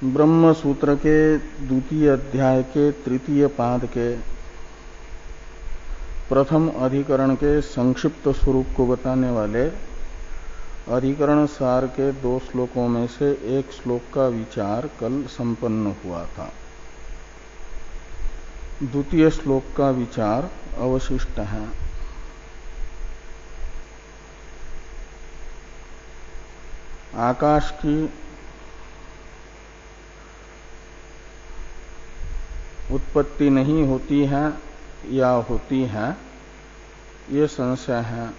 ब्रह्म सूत्र के द्वितीय अध्याय के तृतीय पाद के प्रथम अधिकरण के संक्षिप्त स्वरूप को बताने वाले अधिकरण सार के 2 श्लोकों में से एक श्लोक का विचार कल संपन्न हुआ था। द्वितीय श्लोक का विचार अवशिष्ट है। आकाश की उत्पत्ति नहीं होती है या होती है, ये संशय है।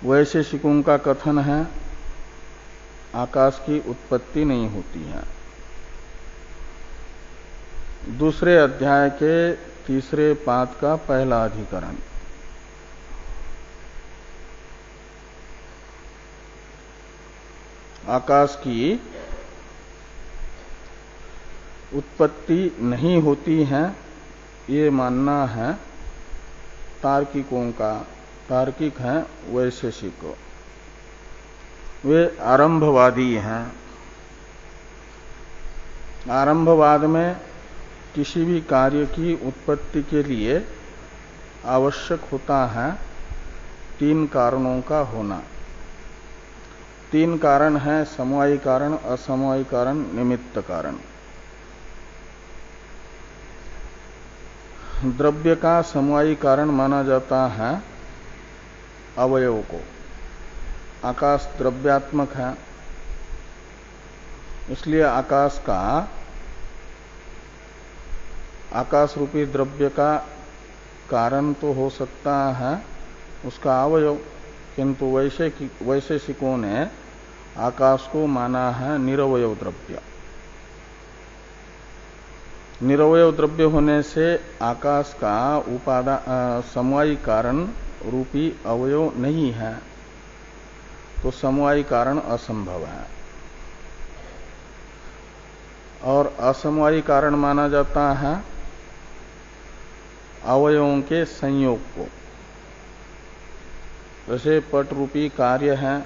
वैशेषिकों का कथन है आकाश की उत्पत्ति नहीं होती है। दूसरे अध्याय के तीसरे पाद का पहला अधिकरण आकाश की उत्पत्ति नहीं होती है, ये मानना है तार्किकों का। तार्किक हैं वैशेषिक, वे आरंभवादी हैं। आरंभवाद में किसी भी कार्य की उत्पत्ति के लिए आवश्यक होता है 3 कारणों का होना। 3 कारण हैं समवायी कारण, असमवायी कारण, निमित्त कारण। द्रव्य का समवायी कारण माना जाता है अवयव को। आकाश द्रव्यात्मक है, इसलिए आकाश रूपी द्रव्य का कारण तो हो सकता है उसका अवयव, किंतु वैशेषिकों ने आकाश को माना है निरवयव द्रव्य। निरवयव द्रव्य होने से आकाश का समवायी कारण रूपी अवयव नहीं है, तो समवायी कारण असंभव है। और असमवायी कारण माना जाता है अवयवों के संयोग को। जैसे पट रूपी कार्य है,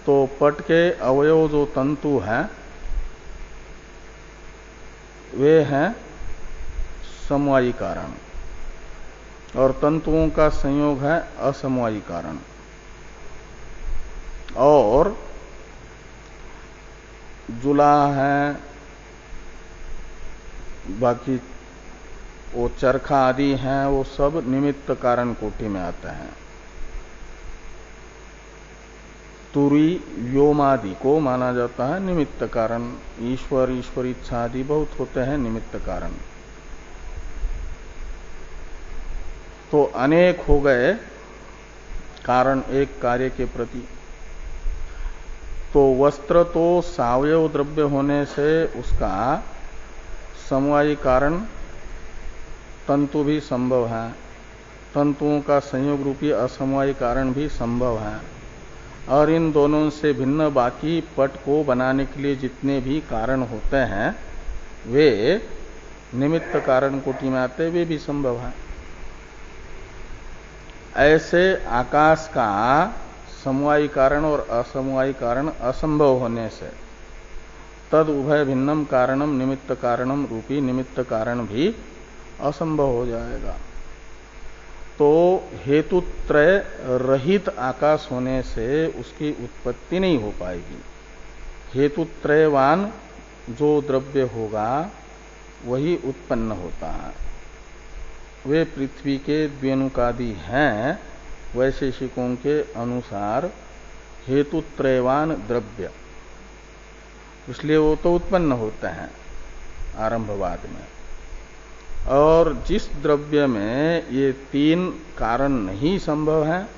तो पट के अवयव जो तंतु हैं वे हैं समवायी कारण, और तंतुओं का संयोग है असमवायी कारण। और जुला है, बाकी वो चरखा आदि हैं, वो सब निमित्त कारण कोटि में आते हैं। तुरी व्योमादि को माना जाता है निमित्त कारण। ईश्वर, ईश्वर इच्छा आदि बहुत होते हैं निमित्त कारण। तो अनेक हो गए कारण एक कार्य के प्रति। तो वस्त्र तो सावयव द्रव्य होने से उसका समवायी कारण तंतु भी संभव है, तंतुओं का संयोग रूपी असमवायी कारण भी संभव है। और इन दोनों से भिन्न बाकी पट को बनाने के लिए जितने भी कारण होते हैं वे निमित्त कारण कोटि में आते, वे भी संभव है। ऐसे आकाश का समवायी कारण और असमवायी कारण असंभव होने से तद उभय भिन्नम कारणम निमित्त कारणम रूपी निमित्त कारण भी असंभव हो जाएगा। तो हेतुत्रय रहित आकाश होने से उसकी उत्पत्ति नहीं हो पाएगी। हेतुत्रयवान जो द्रव्य होगा वही उत्पन्न होता है। वे पृथ्वी के द्व्यनुकादि हैं वैशेषिकों के अनुसार हेतुत्रयवान द्रव्य, इसलिए वो तो उत्पन्न होते हैं आरंभवाद में। और जिस द्रव्य में ये 3 कारण नहीं संभव है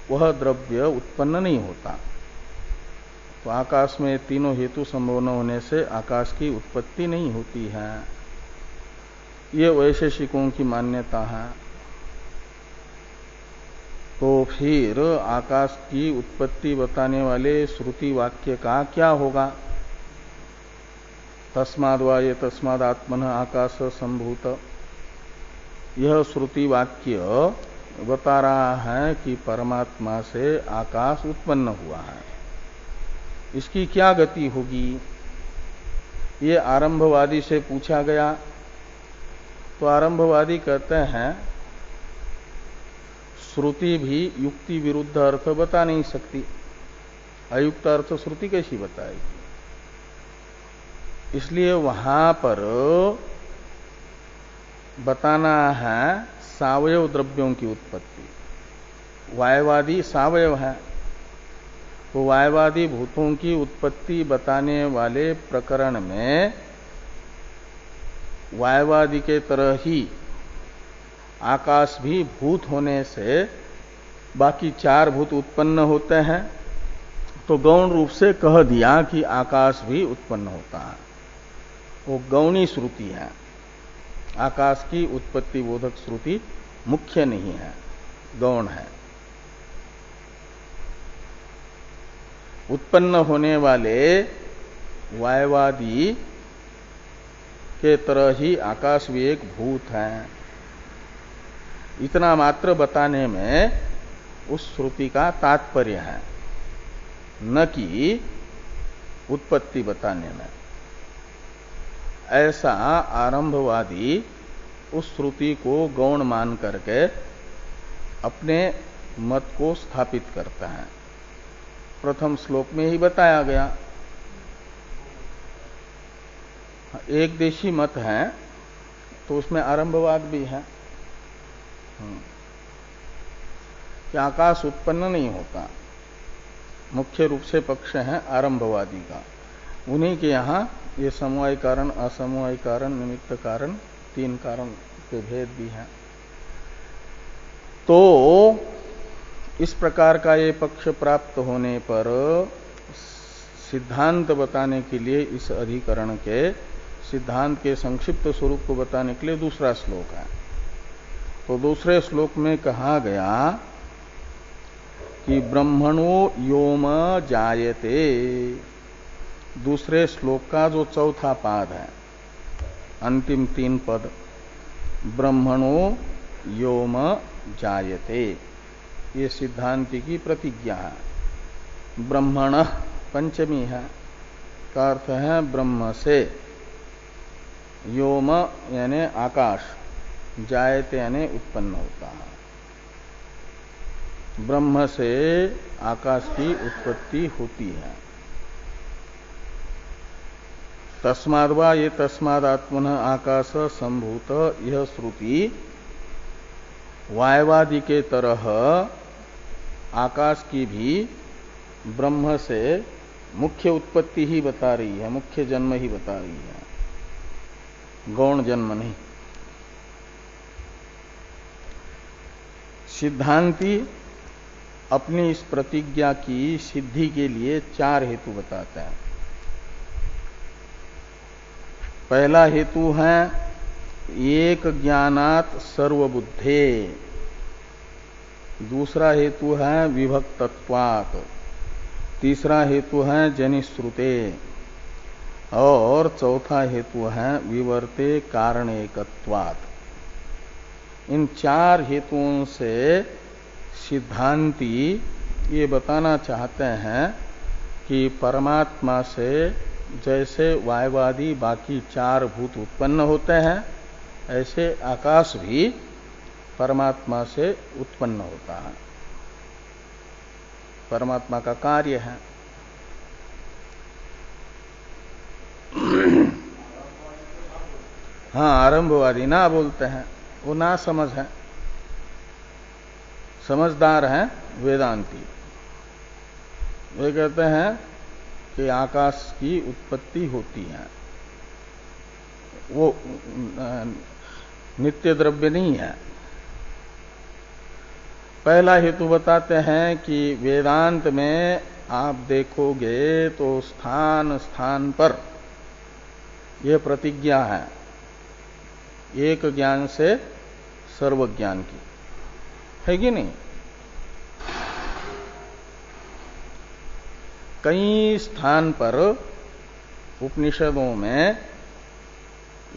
वह द्रव्य उत्पन्न नहीं होता। तो आकाश में तीनों हेतु संभव न होने से आकाश की उत्पत्ति नहीं होती है, ये वैशेषिकों की मान्यता है। तो फिर आकाश की उत्पत्ति बताने वाले श्रुति वाक्य का क्या होगा? तस्माद् वा ये तस्माद् आत्मनः आकाश संभूत, यह श्रुति वाक्य बता रहा है कि परमात्मा से आकाश उत्पन्न हुआ है, इसकी क्या गति होगी, ये आरंभवादी से पूछा गया। तो आरंभवादी कहते हैं श्रुति भी युक्ति विरुद्ध अर्थ बता नहीं सकती, अयुक्त अर्थ श्रुति कैसी बताएगी। इसलिए वहां पर बताना है सावयव द्रव्यों की उत्पत्ति। वायवादी सावयव है, तो वायवादी भूतों की उत्पत्ति बताने वाले प्रकरण में वायवादी के तरह ही आकाश भी भूत होने से बाकी चार भूत उत्पन्न होते हैं, तो गौण रूप से कह दिया कि आकाश भी उत्पन्न होता है। वो गौणी श्रुति है, आकाश की उत्पत्ति बोधक श्रुति मुख्य नहीं है, गौण है। उत्पन्न होने वाले वायवादी के तरह ही आकाश भी एक भूत है, इतना मात्र बताने में उस श्रुति का तात्पर्य है, न कि उत्पत्ति बताने में। ऐसा आरंभवादी उस श्रुति को गौण मान करके अपने मत को स्थापित करता है। प्रथम श्लोक में ही बताया गया, एक देशी मत है तो उसमें आरंभवाद भी है कि आकाश उत्पन्न नहीं होता। मुख्य रूप से पक्ष है आरंभवादी का, उन्हीं के यहां ये समवाय कारण, असमवाय कारण, निमित्त कारण, तीन कारण के भेद भी हैं। तो इस प्रकार का ये पक्ष प्राप्त होने पर सिद्धांत बताने के लिए इस अधिकरण के सिद्धांत के संक्षिप्त स्वरूप को बताने के लिए दूसरा श्लोक है। तो दूसरे श्लोक में कहा गया कि ब्रह्मणो योम जायते, दूसरे श्लोक का जो चौथा पाद है, अंतिम तीन पद, ब्रह्मणो योम जायते, ये सिद्धांति की प्रतिज्ञा है। ब्रह्मण पंचमी है, का अर्थ है ब्रह्म से, योम यानी आकाश, जायते यानी उत्पन्न होता है। ब्रह्म से आकाश की उत्पत्ति होती है। तस्माद्वा ये तस्मादात्मनः आकाश संभूत, यह श्रुति वायवादी के तरह आकाश की भी ब्रह्म से मुख्य उत्पत्ति ही बता रही है, मुख्य जन्म ही बता रही है, गौण जन्म नहीं। सिद्धांती अपनी इस प्रतिज्ञा की सिद्धि के लिए चार हेतु बताते हैं। पहला हेतु है एक ज्ञानात् सर्वबुद्धे, दूसरा हेतु है विभक्तत्वात्, तीसरा हेतु है जनिश्रुते, और चौथा हेतु है विवर्ते कारणेकत्वात्। इन चार हेतुओं से सिद्धांती ये बताना चाहते हैं कि परमात्मा से जैसे वायवादी बाकी चार भूत उत्पन्न होते हैं, ऐसे आकाश भी परमात्मा से उत्पन्न होता है, परमात्मा का कार्य है। हाँ, आरंभवादी ना बोलते हैं, वो ना समझ है, समझदार हैं वेदांती। वे कहते हैं कि आकाश की उत्पत्ति होती है, वो नित्य द्रव्य नहीं है। पहला हेतु बताते हैं कि वेदांत में आप देखोगे तो स्थान स्थान पर यह प्रतिज्ञा है एक ज्ञान से सर्वज्ञान की, है कि नहीं। कई स्थान पर उपनिषदों में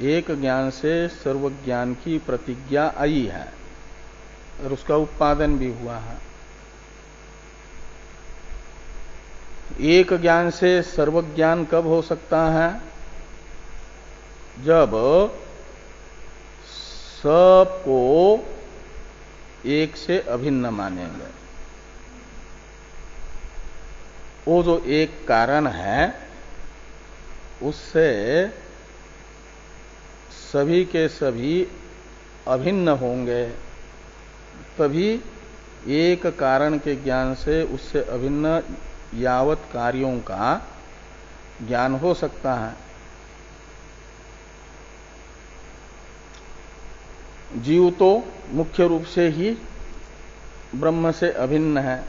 एक ज्ञान से सर्वज्ञान की प्रतिज्ञा आई है, और उसका उत्पादन भी हुआ है। एक ज्ञान से सर्वज्ञान कब हो सकता है? जब सबको एक से अभिन्न मानेंगे। वो जो एक कारण है उससे सभी के सभी अभिन्न होंगे, तभी एक कारण के ज्ञान से उससे अभिन्न यावत कार्यों का ज्ञान हो सकता है। जीव तो मुख्य रूप से ही ब्रह्म से अभिन्न है,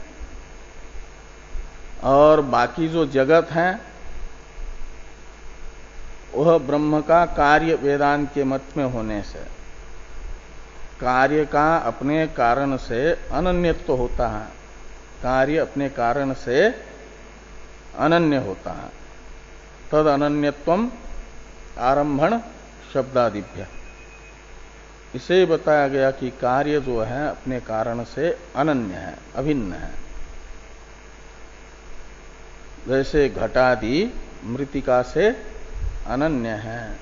और बाकी जो जगत है वह ब्रह्म का कार्य वेदांत के मत में होने से कार्य का अपने कारण से अनन्यत्व होता है। कार्य अपने कारण से अनन्य होता है। तद अनन्यत्वम आरंभण शब्दादिभ्य, इसे बताया गया कि कार्य जो है अपने कारण से अनन्य है, अभिन्न है। जैसे घटादि मृत्तिका से अनन्य है।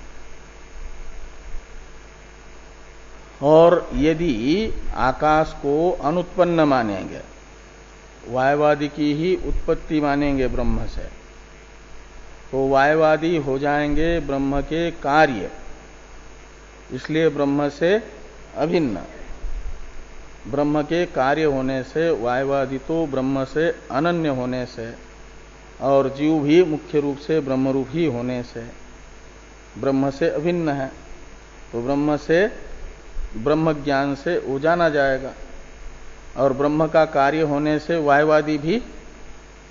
और यदि आकाश को अनुत्पन्न मानेंगे, वायवादी की ही उत्पत्ति मानेंगे ब्रह्म से, तो वायवादी हो जाएंगे ब्रह्म के कार्य, इसलिए ब्रह्म से अभिन्न। ब्रह्म के कार्य होने से वायवादी तो ब्रह्म से अनन्य होने से, और जीव भी मुख्य रूप से ब्रह्म रूप ही होने से ब्रह्म से अभिन्न है। तो ब्रह्म से ब्रह्म ज्ञान से वो जाना जाएगा, और ब्रह्म का कार्य होने से वायवादी भी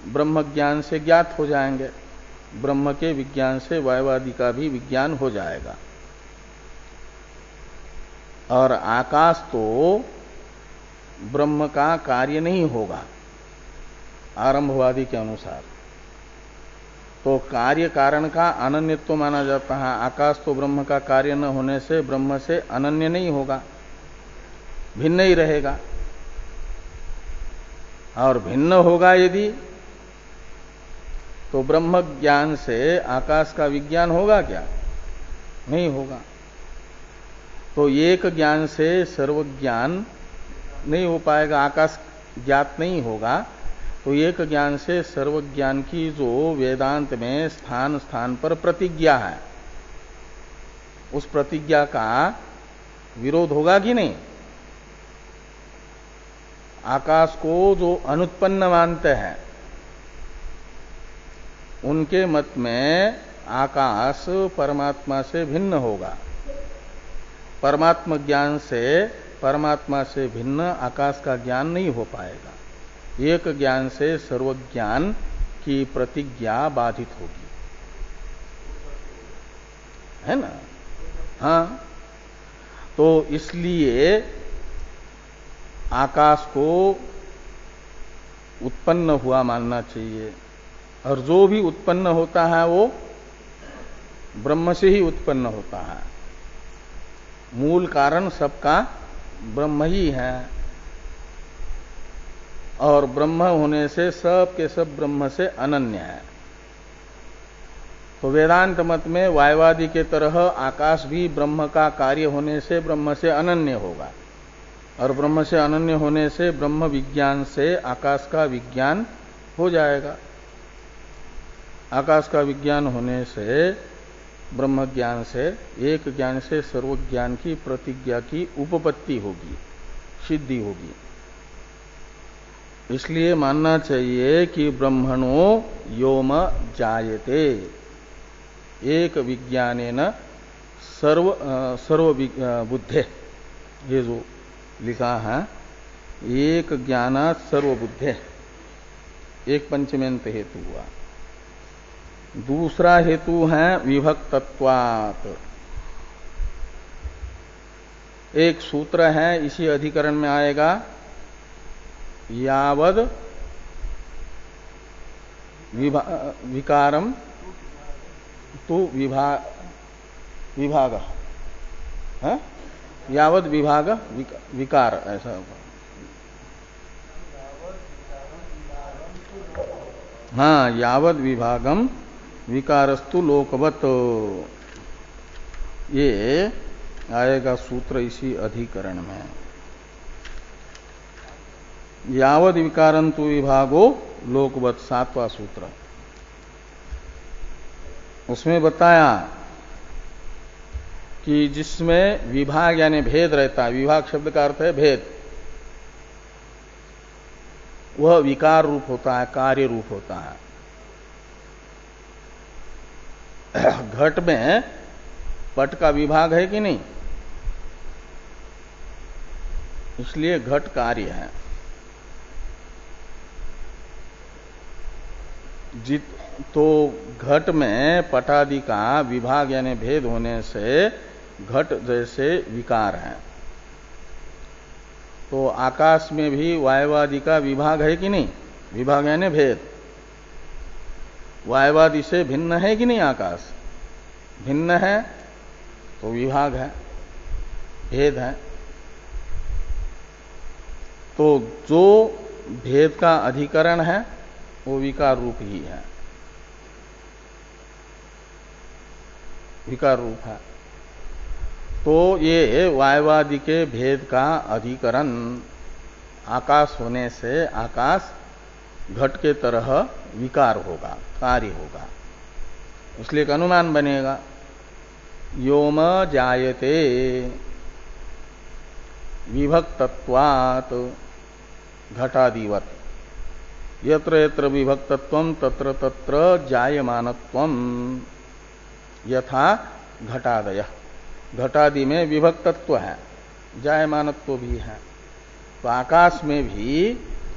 ब्रह्म ज्ञान से ज्ञात हो जाएंगे। ब्रह्म के विज्ञान से वायवादी का भी विज्ञान हो जाएगा। और आकाश तो ब्रह्म का कार्य नहीं होगा आरंभवादी के अनुसार, तो कार्य कारण का अनन्यत्व माना जाता है। आकाश तो ब्रह्म का कार्य न होने से ब्रह्म से अनन्य नहीं होगा, भिन्न ही रहेगा। और भिन्न होगा यदि, तो ब्रह्म ज्ञान से आकाश का विज्ञान होगा क्या? नहीं होगा। तो एक ज्ञान से सर्वज्ञान नहीं हो पाएगा, आकाश ज्ञात नहीं होगा। तो एक ज्ञान से सर्वज्ञान की जो वेदांत में स्थान स्थान पर प्रतिज्ञा है, उस प्रतिज्ञा का विरोध होगा कि नहीं? आकाश को जो अनुत्पन्न मानते हैं उनके मत में आकाश परमात्मा से भिन्न होगा। परमात्मा ज्ञान से परमात्मा से भिन्न आकाश का ज्ञान नहीं हो पाएगा। एक ज्ञान से सर्वज्ञान की प्रतिज्ञा बाधित होगी, है ना? हाँ, तो इसलिए आकाश को उत्पन्न हुआ मानना चाहिए, और जो भी उत्पन्न होता है वो ब्रह्म से ही उत्पन्न होता है। मूल कारण सबका ब्रह्म ही है, और ब्रह्म होने से सब के सब ब्रह्म से अनन्य है। तो वेदांत मत में वायवादी के तरह आकाश भी ब्रह्म का कार्य होने से ब्रह्म से अनन्य होगा, और ब्रह्म से अनन्य होने से ब्रह्म विज्ञान से आकाश का विज्ञान हो जाएगा। आकाश का विज्ञान होने से ब्रह्म ज्ञान से एक ज्ञान से सर्वज्ञान की प्रतिज्ञा की उपपत्ति होगी, सिद्धि होगी। इसलिए मानना चाहिए कि ब्रह्मणो योम जायते, एक विज्ञानेन सर्व बुद्धे, ये जो लिखा है एक ज्ञानात् सर्वबुद्धे, एक पंचमेंत हेतु हुआ। दूसरा हेतु है विभक्तत्वात्। एक सूत्र है, इसी अधिकरण में आएगा, यावद विकारम तो विभाग है, यावद विभाग विकार, ऐसा होगा। हाँ, यावद विभागम विकारस्तु लोकवत, ये आएगा सूत्र इसी अधिकरण में। यावद विकारंतु विभागो लोकवत, 7वां सूत्र। उसमें बताया कि जिसमें विभाग यानी भेद रहता है, विभाग शब्द का अर्थ है भेद, वह विकार रूप होता है, कार्य रूप होता है। घट में पट का विभाग है कि नहीं, इसलिए घट कार्य है। तो घट में पटादि का विभाग यानी भेद होने से घट जैसे विकार है। तो आकाश में भी वायवादि का विभाग है कि नहीं, विभाग यानी भेद। वायवादि से भिन्न है कि नहीं आकाश, भिन्न है तो विभाग है, भेद है। तो जो भेद का अधिकरण है वो विकार रूप ही है, विकार रूप है। तो ये वायवादि के भेद का अधिकरण आकाश होने से आकाश घट के तरह विकार होगा, कार्य होगा, इसलिए एक अनुमान बनेगा। योम जायते विभक्तत्वात् घटादिवत्, यत्र यत्र विभक्तत्वं तत्र तत्र जायमानत्वं यथा घटादय। घटादि में विभक्तत्व है, जायमानत्व भी है। तो आकाश में भी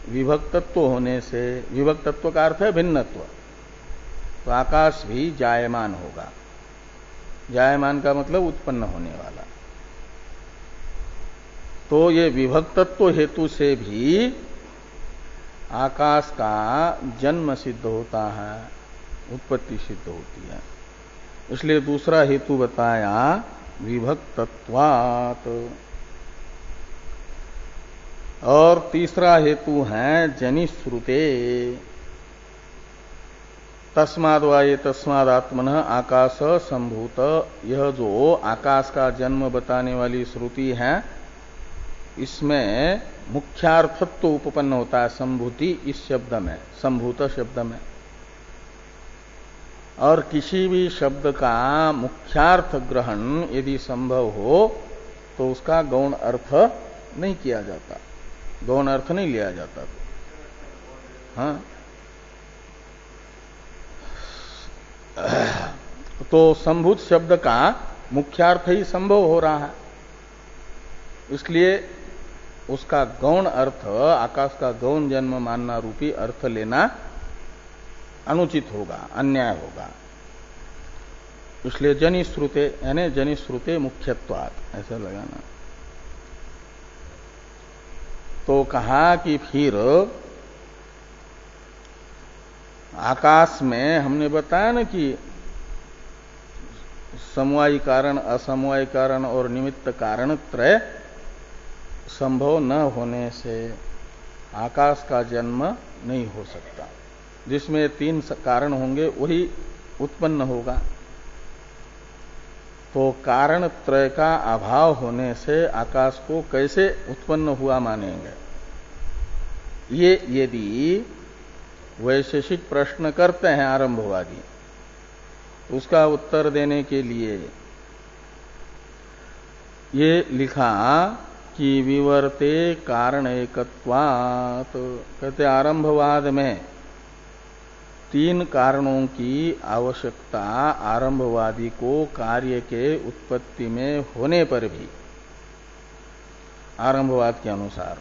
विभक्तत्व होने से, विभक्तत्व का अर्थ है भिन्नत्व, तो आकाश भी जायमान होगा। जायमान का मतलब उत्पन्न होने वाला। तो ये विभक्तत्व हेतु से भी आकाश का जन्म सिद्ध होता है, उत्पत्ति सिद्ध होती है। इसलिए दूसरा हेतु बताया विभक्तत्वात्। और तीसरा हेतु है जनिश्रुते, तस्माद् वा ये तस्मादात्मनः आकाश संभूत। यह जो आकाश का जन्म बताने वाली श्रुति है, इसमें मुख्यार्थत्व उपपन्न होता है संभूति इस शब्द में, संभूत शब्द में। और किसी भी शब्द का मुख्यार्थ ग्रहण यदि संभव हो तो उसका गौण अर्थ नहीं किया जाता, गौण अर्थ नहीं लिया जाता। हाँ, तो संभूत शब्द का मुख्यार्थ ही संभव हो रहा है, इसलिए उसका गौण अर्थ, आकाश का गौण जन्म मानना रूपी अर्थ लेना अनुचित होगा, अन्याय होगा। इसलिए जनिश्रुते यानी जनिश्रुते मुख्यत्वात् ऐसा लगाना। तो कहा कि फिर आकाश में हमने बताया ना कि समवायी कारण, असमवायी कारण और निमित्त कारण त्रय संभव न होने से आकाश का जन्म नहीं हो सकता। जिसमें 3 कारण होंगे वही उत्पन्न होगा। तो कारण त्रय का अभाव होने से आकाश को कैसे उत्पन्न हुआ मानेंगे? ये यदि वैशेषिक प्रश्न करते हैं आरंभवादी, उसका उत्तर देने के लिए ये लिखा कि विवर्ते कारण एकत्वात्। कहते आरंभवाद में 3 कारणों की आवश्यकता आरंभवादी को कार्य के उत्पत्ति में होने पर भी, आरंभवाद के अनुसार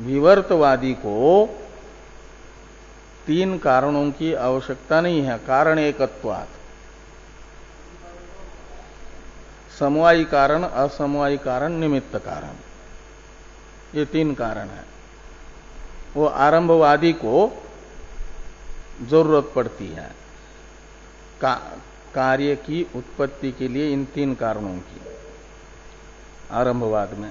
विवर्तवादी को 3 कारणों की आवश्यकता नहीं है। कारण एकत्वात्, समवायी कारण, असमवायी कारण, निमित्त कारण, ये 3 कारण है। वो आरंभवादी को जरूरत पड़ती है कार्य की उत्पत्ति के लिए इन 3 कारणों की आरंभवाद में।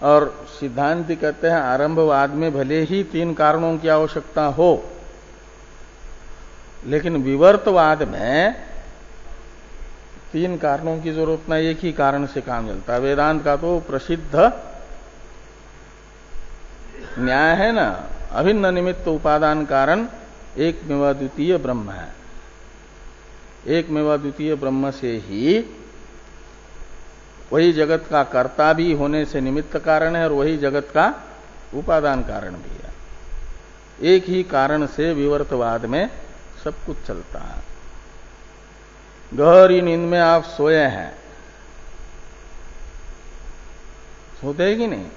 और सिद्धांति कहते हैं आरंभवाद में भले ही 3 कारणों की आवश्यकता हो, लेकिन विवर्तवाद में 3 कारणों की जरूरत नहीं, एक ही कारण से काम चलता है। वेदांत का तो प्रसिद्ध न्याय है ना, अभिन्न निमित्त उपादान कारण एकमेव द्वितीय ब्रह्म है। एकमेव द्वितीय ब्रह्म से ही वही जगत का कर्ता भी होने से निमित्त कारण है और वही जगत का उपादान कारण भी है। एक ही कारण से विवर्तवाद में सब कुछ चलता है। गहरी नींद में आप सोए हैं, सोते हैं कि नहीं?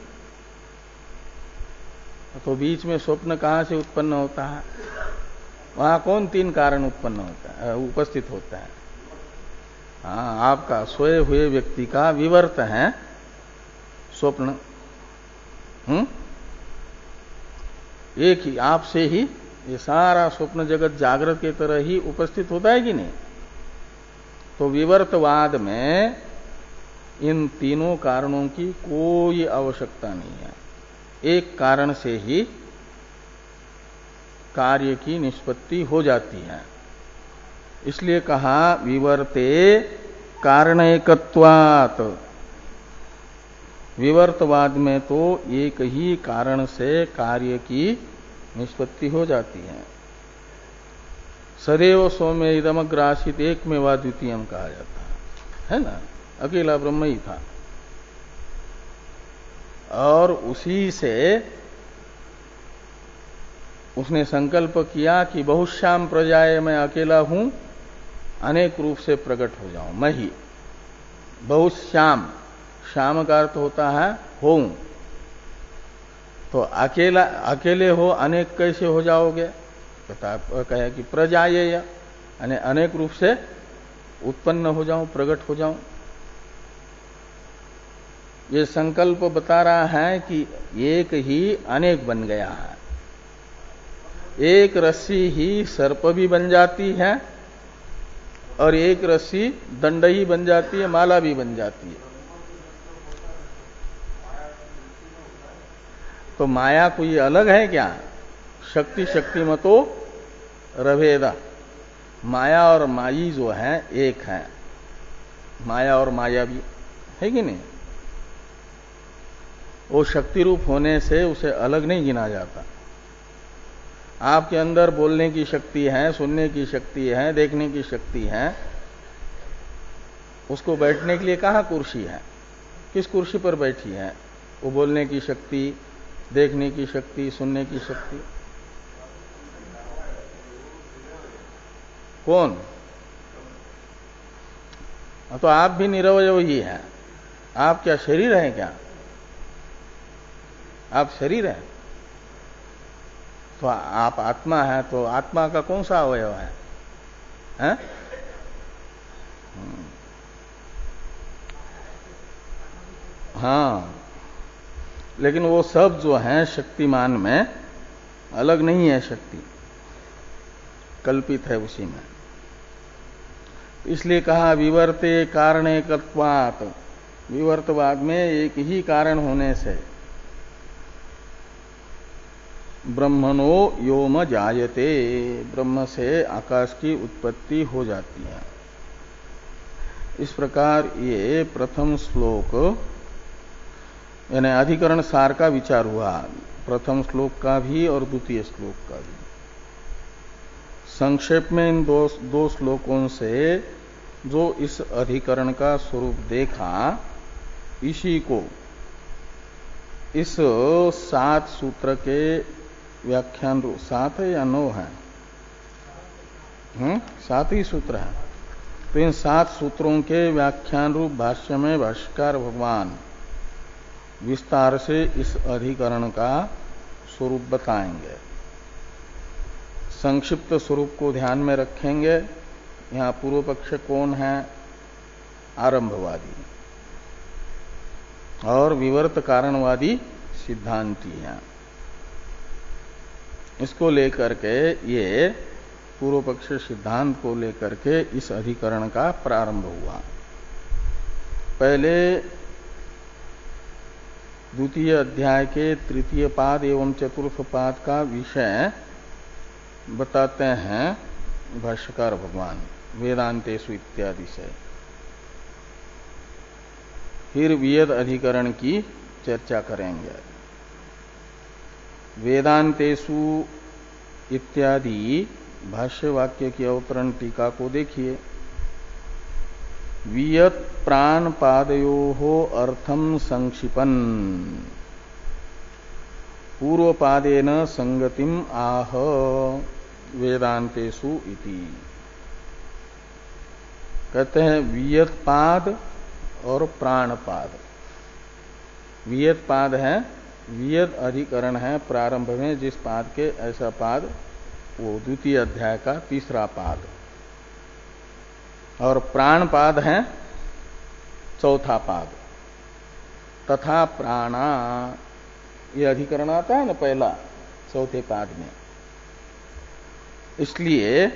तो बीच में स्वप्न कहां से उत्पन्न होता है? वहां कौन 3 कारण उत्पन्न होता है, उपस्थित होता है? हाँ, आपका सोए हुए व्यक्ति का विवर्त है स्वप्न। एक ही आपसे ही ये सारा स्वप्न जगत जागृत की तरह ही उपस्थित होता है कि नहीं? तो विवर्तवाद में इन तीनों कारणों की कोई आवश्यकता नहीं है। एक कारण से ही कार्य की निष्पत्ति हो जाती है। इसलिए कहा विवर्ते कारणैकत्वात्। विवर्तवाद में तो एक ही कारण से कार्य की निष्पत्ति हो जाती है। सदैव सौम्य इदमग्रासित एकमेवा द्वितीयम कहा जाता है ना, अकेला ब्रह्म ही था। और उसी से उसने संकल्प किया कि बहुश्याम प्रजाए मैं अकेला हूं, अनेक रूप से प्रकट हो जाऊं मैं ही। बहुश्याम, श्याम का अर्थ होता है होऊं। तो अकेले हो अनेक कैसे हो जाओगे? कहे कि प्रजाए, यानी अनेक रूप से उत्पन्न हो जाऊं, प्रकट हो जाऊं। ये संकल्प बता रहा है कि एक ही अनेक बन गया है। एक रस्सी ही सर्प भी बन जाती है और एक रस्सी दंड ही बन जाती है, माला भी बन जाती है। तो माया कोई अलग है क्या? शक्ति शक्तिमतो रभेदा। माया और माई जो है एक है, माया और माया भी है कि नहीं? वो शक्ति रूप होने से उसे अलग नहीं गिना जाता। आपके अंदर बोलने की शक्ति है, सुनने की शक्ति है, देखने की शक्ति है, उसको बैठने के लिए कहाँ कुर्सी है? किस कुर्सी पर बैठी है? वो बोलने की शक्ति, देखने की शक्ति, सुनने की शक्ति कौन? तो आप भी निरवयव ही हैं। आप क्या शरीर हैं क्या? आप शरीर हैं तो आप आत्मा है। तो आत्मा का कौन सा अवयव है? हैं? हाँ, लेकिन वो सब जो है शक्तिमान में अलग नहीं है। शक्ति कल्पित है उसी में। इसलिए कहा विवर्ते कारणैकत्वात्। विवर्तवाद में एक ही कारण होने से ब्रह्मणो योम जायते, ब्रह्म से आकाश की उत्पत्ति हो जाती है। इस प्रकार ये प्रथम श्लोक यानी अधिकरण सार का विचार हुआ, प्रथम श्लोक का भी और द्वितीय श्लोक का भी। संक्षेप में इन दो श्लोकों से जो इस अधिकरण का स्वरूप देखा, इसी को इस 7 सूत्र के व्याख्यान रूप, 7 है या 9 है? 7 ही सूत्र है। तो इन 7 सूत्रों के व्याख्यान रूप भाष्य में भाष्यकार भगवान विस्तार से इस अधिकरण का स्वरूप बताएंगे। संक्षिप्त स्वरूप को ध्यान में रखेंगे। यहाँ पूर्व पक्ष कौन है? आरंभवादी और विवर्त कारणवादी सिद्धांती हैं। इसको लेकर के ये पूर्व पक्ष सिद्धांत को लेकर के इस अधिकरण का प्रारंभ हुआ। पहले द्वितीय अध्याय के तृतीय पाद एवं चतुर्थ पाद का विषय बताते हैं भाष्यकार भगवान वेदांतेषु इत्यादि से। फिर वियद अधिकरण की चर्चा करेंगे। वेदांतेषु इत्यादि भाष्य वाक्य की अवतरण टीका को देखिए। वियत प्राण पादयोः अर्थम संक्षिपन पूर्व पादेन संगतिम आह वेदांतेषु इति। कहते हैं वियत पाद और प्राण पाद। वियत पाद है, वियत अधिकरण है प्रारंभ में जिस पाद के, ऐसा पाद वो द्वितीय अध्याय का तीसरा पाद। और प्राण पाद है चौथा पाद। तथा प्राणा ये अधिकरण आता है ना पहला चौथे पाद में। इसलिए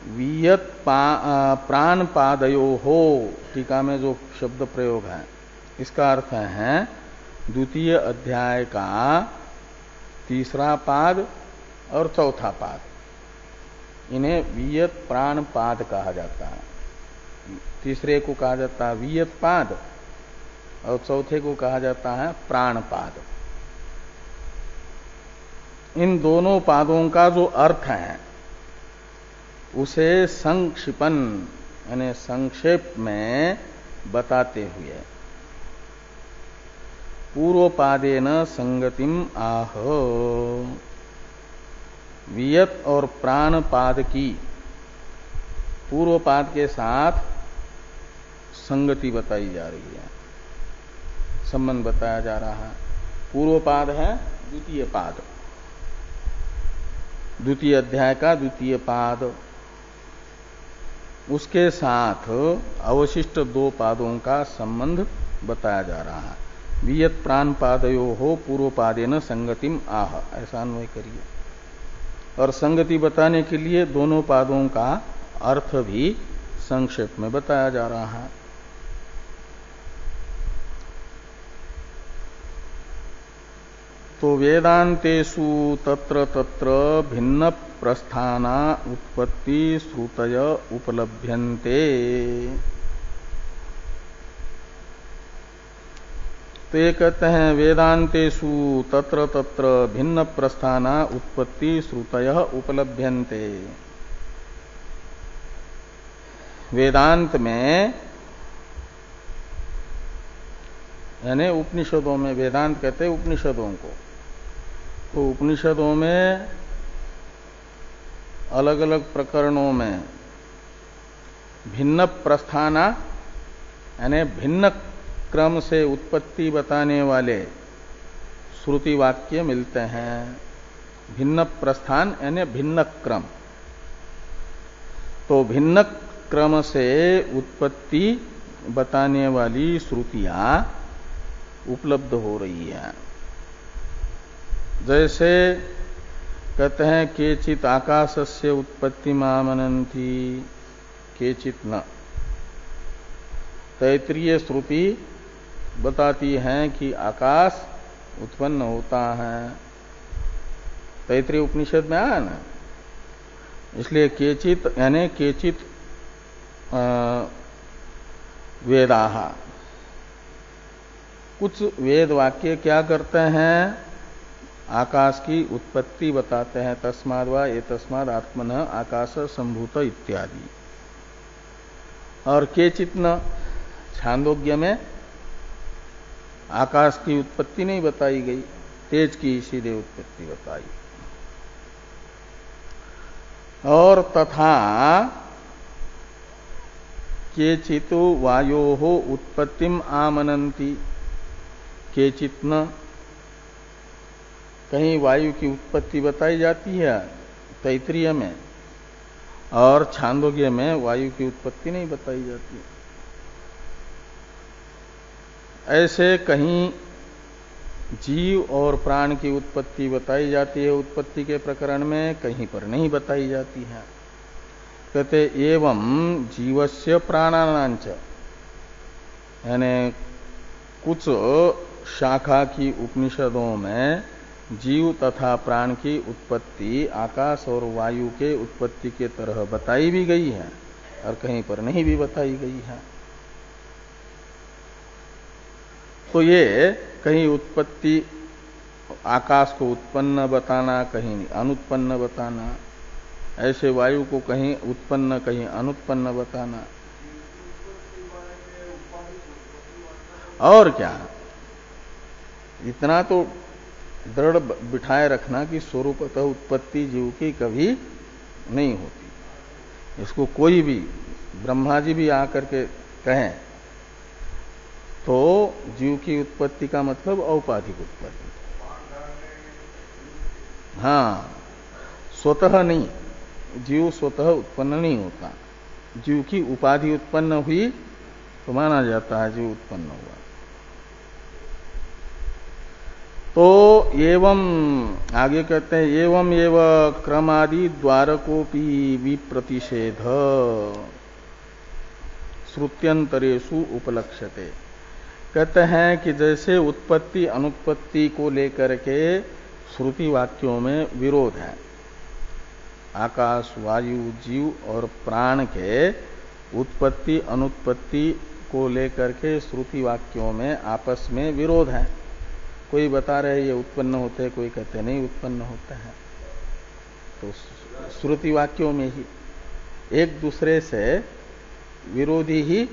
वियत प्राण पादयो हो टीका में जो शब्द प्रयोग है इसका अर्थ है द्वितीय अध्याय का तीसरा पाद और चौथा पाद। इन्हें वियत प्राण पाद कहा जाता है। तीसरे को कहा जाता है वियत पाद और चौथे को कहा जाता है प्राण पाद। इन दोनों पादों का जो अर्थ है उसे संक्षिपन यानी संक्षेप में बताते हुए पूर्व पादेन संगतिम आह वियत और प्राण पाद की पूर्व पाद के साथ संगति बताई जा रही है, संबंध बताया जा रहा है। पूर्व पाद है द्वितीय पाद, द्वितीय अध्याय का द्वितीय पाद, उसके साथ अवशिष्ट दो पादों का संबंध बताया जा रहा है। वियत प्राण पादयो हो पूर्व पादेन संगतिम आह, ऐसा अन्वय करिए। और संगति बताने के लिए दोनों पादों का अर्थ भी संक्षेप में बताया जा रहा है। तो वेदांतेषु तत्र तत्र भिन्न प्रस्थाना उत्पत्ति श्रुतय उपलभ्यन्ते। तो ये कहते हैं वेदांतेषु तत्र तत्र भिन्न प्रस्थाना उत्पत्ति श्रुतय उपलभ्यन्ते। वेदांत में यानी उपनिषदों में, वेदांत कहते हैं उपनिषदों को, तो उपनिषदों में अलग अलग प्रकरणों में भिन्न प्रस्थाना यानी भिन्न क्रम से उत्पत्ति बताने वाले श्रुति वाक्य मिलते हैं। भिन्न प्रस्थान यानी भिन्न क्रम, तो भिन्न क्रम से उत्पत्ति बताने वाली श्रुतियां उपलब्ध हो रही है। जैसे कहते हैं केचित आकाशस्य उत्पत्ति मामनन्ति केचित न। तैत्रीय श्रुति बताती है कि आकाश उत्पन्न होता है, तैत्रीय उपनिषद में आया ना। इसलिए केचित यानी केचित वेदाः, कुछ वेद वाक्य क्या करते हैं, आकाश की उत्पत्ति बताते हैं। तस्माद् वा एतस्माद् आत्मनः आकाश संभूत इत्यादि। और केचित न, छांदोग्य में आकाश की उत्पत्ति नहीं बताई गई, तेज की सीधे उत्पत्ति बताई। और तथा केचित् वायोः उत्पत्तिम आमनन्ति केचित् न, कहीं वायु की उत्पत्ति बताई जाती है तैत्रीय में, और छांदोग्य में वायु की उत्पत्ति नहीं बताई जाती। ऐसे कहीं जीव और प्राण की उत्पत्ति बताई जाती है उत्पत्ति के प्रकरण में, कहीं पर नहीं बताई जाती है। कहते एवं जीवस्य प्राणानांच, यानी कुछ शाखा की उपनिषदों में जीव तथा प्राण की उत्पत्ति आकाश और वायु के उत्पत्ति के तरह बताई भी गई है और कहीं पर नहीं भी बताई गई है। तो ये कहीं उत्पत्ति आकाश को उत्पन्न बताना, कहीं अनुत्पन्न बताना, ऐसे वायु को कहीं उत्पन्न कहीं अनुत्पन्न बताना, और क्या, इतना तो दृढ़ बिठाए रखना कि स्वरूपतः उत्पत्ति जीव की कभी नहीं होती। इसको कोई भी ब्रह्मा जी भी आकर के कहें तो जीव की उत्पत्ति का मतलब औपाधिक उत्पत्ति, हाँ, स्वतः नहीं, जीव स्वतः उत्पन्न नहीं होता। जीव की उपाधि उत्पन्न हुई तो माना जाता है जीव उत्पन्न हुआ। तो एवं आगे कहते हैं एवं एव क्रमादि द्वारकोपि विप्रतिषेध श्रुत्यंतरेषु उपलक्ष्यते। कहते हैं कि जैसे उत्पत्ति अनुत्पत्ति को लेकर के श्रुति वाक्यों में विरोध है, आकाश वायु जीव और प्राण के उत्पत्ति अनुत्पत्ति को लेकर के श्रुति वाक्यों में आपस में विरोध है। कोई बता रहे ये उत्पन्न होते हैं, कोई कहते नहीं उत्पन्न होते हैं। तो श्रुति वाक्यों में ही एक दूसरे से विरोधी ही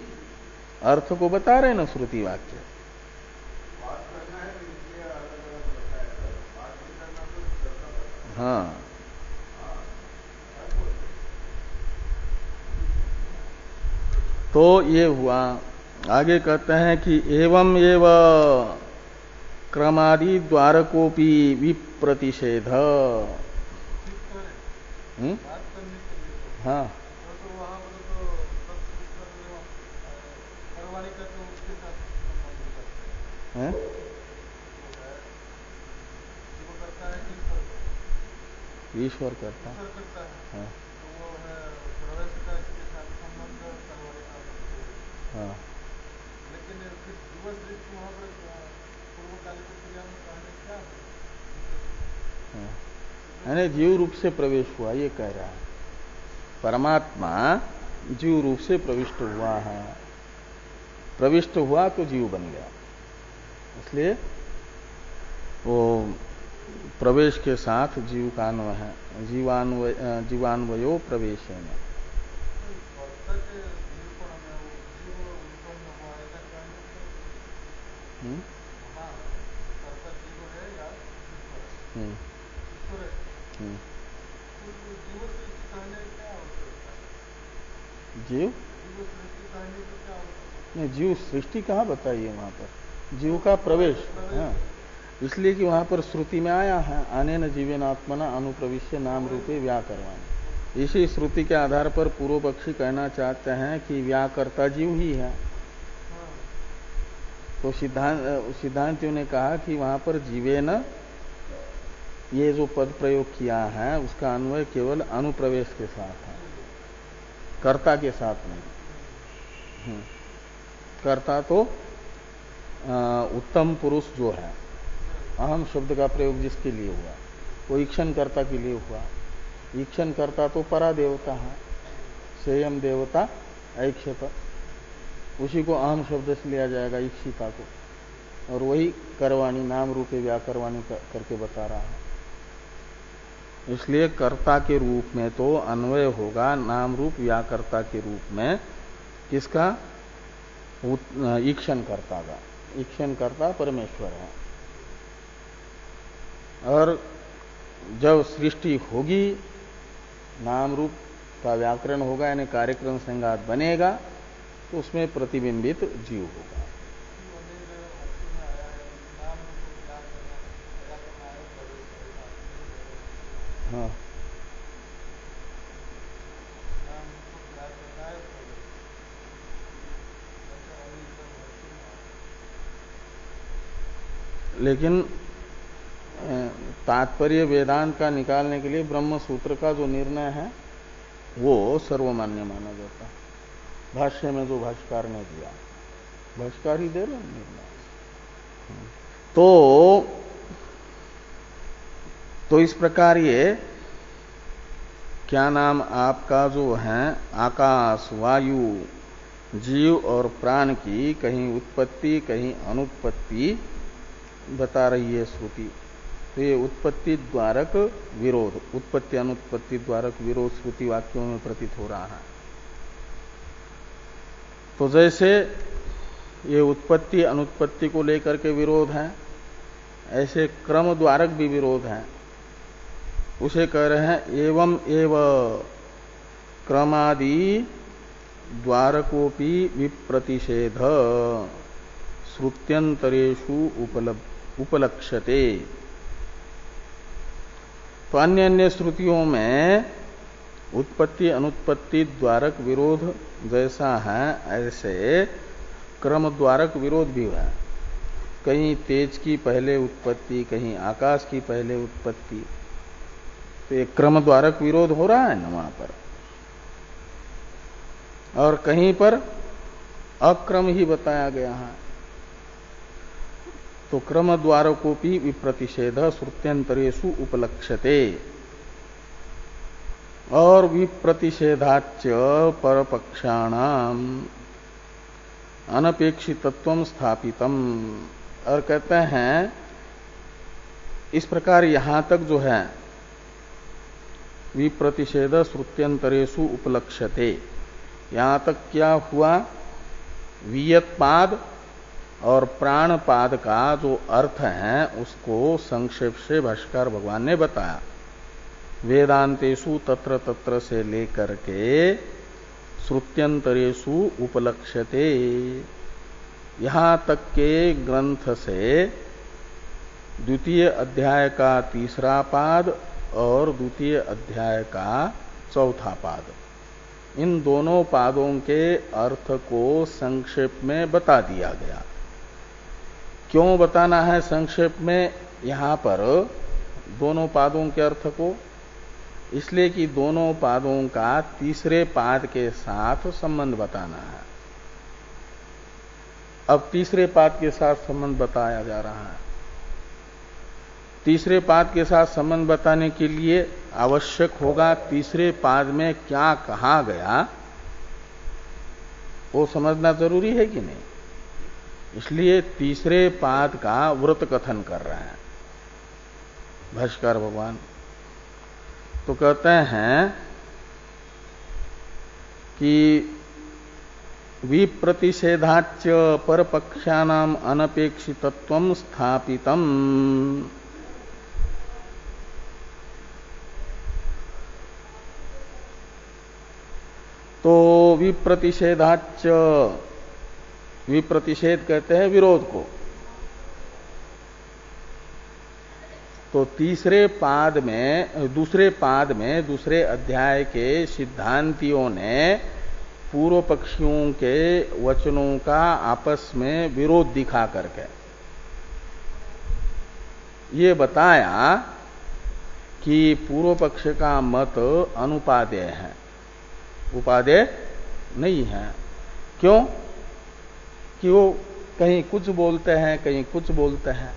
अर्थ को बता रहे ना श्रुति वाक्य। हाँ, तो ये हुआ। आगे कहते हैं कि एवं एव क्रमादि द्वारकोपि विप्रतिषेध। हाँ, है? ईश्वर करता है। हाँ, यानी जीव रूप से प्रवेश हुआ, ये कह रहा है। परमात्मा जीव रूप से प्रविष्ट हुआ है, प्रविष्ट हुआ तो जीव बन गया, इसलिए वो प्रवेश के साथ जीव का अन्वय है, जीवान्वयो प्रवेश है। जीव नहीं, जीव सृष्टि कहाँ बताई है वहां पर, जीव का प्रवेश। हाँ, इसलिए कि वहां पर श्रुति में आया है अनेन जीवेन आत्मना अनुप्रविश्य नाम रूपे व्याकरवाणी। इसी श्रुति के आधार पर पूर्व पक्षी कहना चाहते हैं कि व्याकर्ता जीव ही है। तो सिद्धांतियों ने कहा कि वहां पर जीवेन ये जो पद प्रयोग किया है उसका अन्वय केवल अनुप्रवेश के साथ है, कर्ता के साथ नहीं। कर्ता तो उत्तम पुरुष जो है, अहम शब्द का प्रयोग जिसके लिए हुआ वो ईक्षण कर्ता के लिए हुआ। ईक्षण कर्ता तो परा देवता है, सेयम देवता ऐक्षत, उसी को अहम शब्द से लिया जाएगा ईक्षिता को, और वही करवाणी नाम रूपे व्याकरवाणी करके बता रहा है। इसलिए कर्ता के रूप में तो अन्वय होगा नाम रूप व्याकर्ता के रूप में, किसका, ईक्षण कर्ता का। ईक्षण कर्ता परमेश्वर है। और जब सृष्टि होगी नाम रूप का व्याकरण होगा, यानी कार्यक्रम संघात बनेगा, तो उसमें प्रतिबिंबित जीव होगा। हाँ, लेकिन तात्पर्य वेदांत का निकालने के लिए ब्रह्म सूत्र का जो निर्णय है वो सर्वमान्य माना जाता है। भाष्य में जो भाष्यकार ने दिया, भाष्यकार ही दे रहे निर्णय, तो इस प्रकार ये क्या नाम आपका जो है आकाश, वायु, जीव और प्राण की कहीं उत्पत्ति कहीं अनुत्पत्ति बता रही है श्रुति। तो ये उत्पत्ति द्वारक विरोध, उत्पत्ति अनुत्पत्ति द्वारक विरोध श्रुति वाक्यों में प्रतीत हो रहा है। तो जैसे ये उत्पत्ति अनुत्पत्ति को लेकर के विरोध है, ऐसे क्रम द्वारक भी विरोध है। उसे कह रहे हैं एवं एव क्रमादि द्वारकोपि विप्रतिषेध श्रुत्यंतरेषु उपलक्ष्यते। तो अन्य अन्य श्रुतियों में उत्पत्ति अनुत्पत्ति द्वारक विरोध जैसा है, ऐसे क्रम द्वारक विरोध भी है। कहीं तेज की पहले उत्पत्ति, कहीं आकाश की पहले उत्पत्ति, तो एक क्रम द्वारक विरोध हो रहा है ना वहां पर। और कहीं पर अक्रम ही बताया गया है। तो क्रम द्वारकोपि विप्रतिषेध श्रुत्यंतरेषु उपलक्ष्यते। और विप्रतिषेधाच्च परपक्षाणाम अनपेक्षितत्वं स्थापितम। और कहते हैं इस प्रकार यहां तक जो है विप्रतिषेध श्रुत्यंतरेषु उपलक्ष्यते, यहां तक क्या हुआ, वियत्पाद और प्राणपाद का जो अर्थ है उसको संक्षेप से भाष्यकार भगवान ने बताया। वेदांतेषु तत्र तत्र से लेकर के श्रुत्यंतरेषु उपलक्ष्यते, यहां तक के ग्रंथ से द्वितीय अध्याय का तीसरा पाद और द्वितीय अध्याय का चौथा पाद, इन दोनों पादों के अर्थ को संक्षेप में बता दिया गया। क्यों बताना है संक्षेप में यहां पर दोनों पादों के अर्थ को? इसलिए कि दोनों पादों का तीसरे पाद के साथ संबंध बताना है। अब तीसरे पाद के साथ संबंध बताया जा रहा है। तीसरे पाद के साथ संबंध बताने के लिए आवश्यक होगा तीसरे पाद में क्या कहा गया, वो समझना जरूरी है कि नहीं। इसलिए तीसरे पाद का व्रत कथन कर रहे हैं भाष्यकार भगवान। तो कहते हैं कि विप्रतिषेधाच्च परपक्षानाम अनपेक्षितत्वं स्थापितम्। तो विप्रतिषेधाच्च, विप्रतिषेध कहते हैं विरोध को। तो तीसरे पाद में, दूसरे पाद में, दूसरे अध्याय के सिद्धांतियों ने पूर्व पक्षियों के वचनों का आपस में विरोध दिखा करके ये बताया कि पूर्व पक्ष का मत अनुपादेय है, उपादेय नहीं है। क्यों? कि वो कहीं कुछ बोलते हैं, कहीं कुछ बोलते हैं,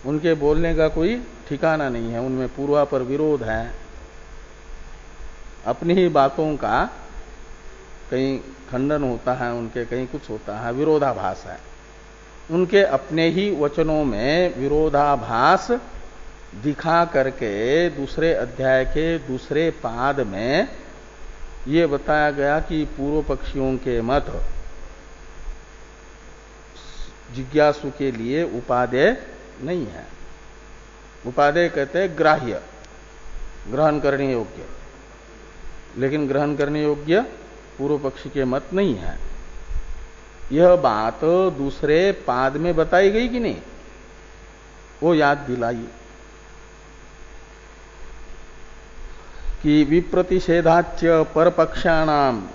उनके बोलने का कोई ठिकाना नहीं है, उनमें पूर्वापर विरोध है। अपनी ही बातों का कहीं खंडन होता है उनके, कहीं कुछ होता है, विरोधाभास है। उनके अपने ही वचनों में विरोधाभास दिखा करके दूसरे अध्याय के दूसरे पाद में ये बताया गया कि पूर्व पक्षियों के मत जिज्ञासु के लिए उपादेय नहीं है। उपादेय कहते हैं ग्राह्य, ग्रहण करने योग्य, लेकिन ग्रहण करने योग्य पूर्व पक्षी के मत नहीं है। यह बात दूसरे पाद में बताई गई कि नहीं, वो याद दिलाई कि विप्रतिषेधाच्च परपक्षाणाम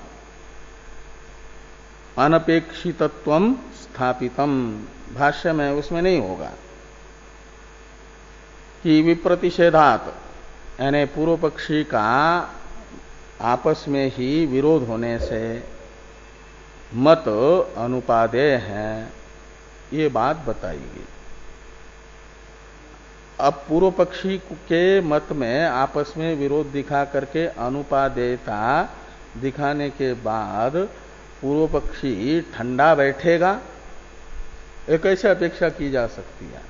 अनपेक्षितत्वं स्थापितम। भाष्य में उसमें नहीं होगा कि विप्रतिषेधात, यानी पूर्व पक्षी का आपस में ही विरोध होने से मत अनुपादेय है, ये बात बताई गई। अब पूर्व पक्षी के मत में आपस में विरोध दिखा करके अनुपादेयता दिखाने के बाद पूर्व पक्षी ठंडा बैठेगा, ये कैसे अपेक्षा की जा सकती है?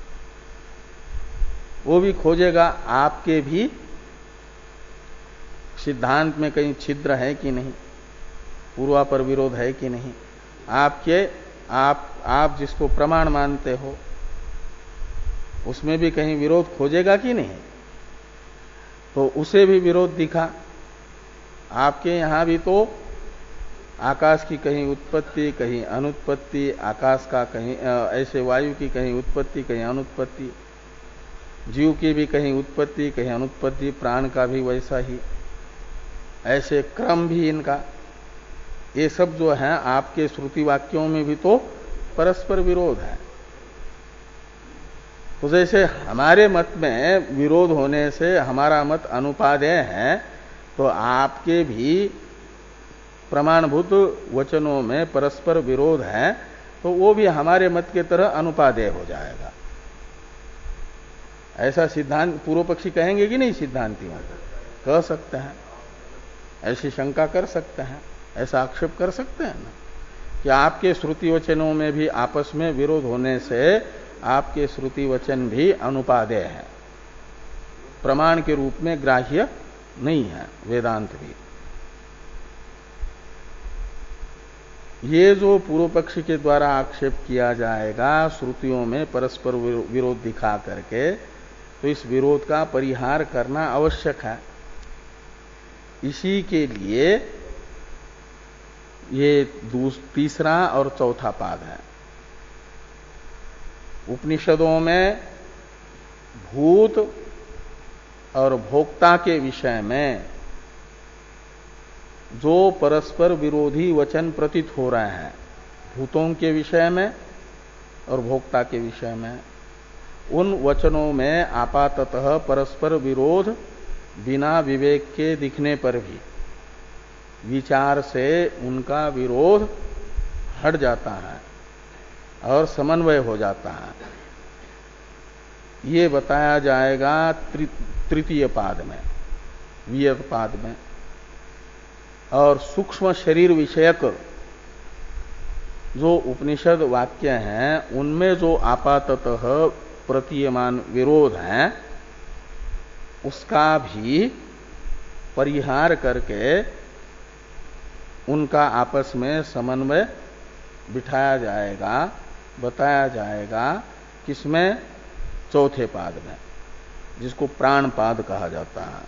वो भी खोजेगा आपके भी सिद्धांत में कहीं छिद्र है कि नहीं, पूर्वापर विरोध है कि नहीं, आप जिसको प्रमाण मानते हो उसमें भी कहीं विरोध खोजेगा कि नहीं? तो उसे भी विरोध दिखा। आपके यहां भी तो आकाश की कहीं उत्पत्ति कहीं अनुत्पत्ति, आकाश का कहीं ऐसे वायु की कहीं उत्पत्ति कहीं अनुत्पत्ति, जीव की भी कहीं उत्पत्ति कहीं अनुत्पत्ति, प्राण का भी वैसा ही, ऐसे क्रम भी इनका, ये सब जो है आपके श्रुति वाक्यों में भी तो परस्पर विरोध है। तो जैसे हमारे मत में विरोध होने से हमारा मत अनुपादेय है, तो आपके भी प्रमाणभूत वचनों में परस्पर विरोध है, तो वो भी हमारे मत के तरह अनुपादेय हो जाएगा। ऐसा सिद्धांत पूर्व पक्षी कहेंगे कि नहीं? सिद्धांतियों कह सकते हैं, ऐसी शंका कर सकते हैं, ऐसा आक्षेप कर सकते हैं ना कि आपके श्रुति वचनों में भी आपस में विरोध होने से आपके श्रुति वचन भी अनुपादेय है, प्रमाण के रूप में ग्राह्य नहीं है वेदांत भी। ये जो पूर्व पक्षी के द्वारा आक्षेप किया जाएगा श्रुतियों में परस्पर विरोध दिखा करके, तो इस विरोध का परिहार करना आवश्यक है। इसी के लिए ये तीसरा और चौथा पाद है। उपनिषदों में भूत और भोक्ता के विषय में जो परस्पर विरोधी वचन प्रतीत हो रहे हैं, भूतों के विषय में और भोक्ता के विषय में, उन वचनों में आपाततः परस्पर विरोध बिना विवेक के दिखने पर भी विचार से उनका विरोध हट जाता है और समन्वय हो जाता है। ये बताया जाएगा तृतीय पाद में, वियत पाद में। और सूक्ष्म शरीर विषयक जो उपनिषद वाक्य हैं, उनमें जो आपाततः प्रतीयमान विरोध है, उसका भी परिहार करके उनका आपस में समन्वय बिठाया जाएगा, बताया जाएगा। किसमें? चौथे पाद में, जिसको प्राण पाद कहा जाता है।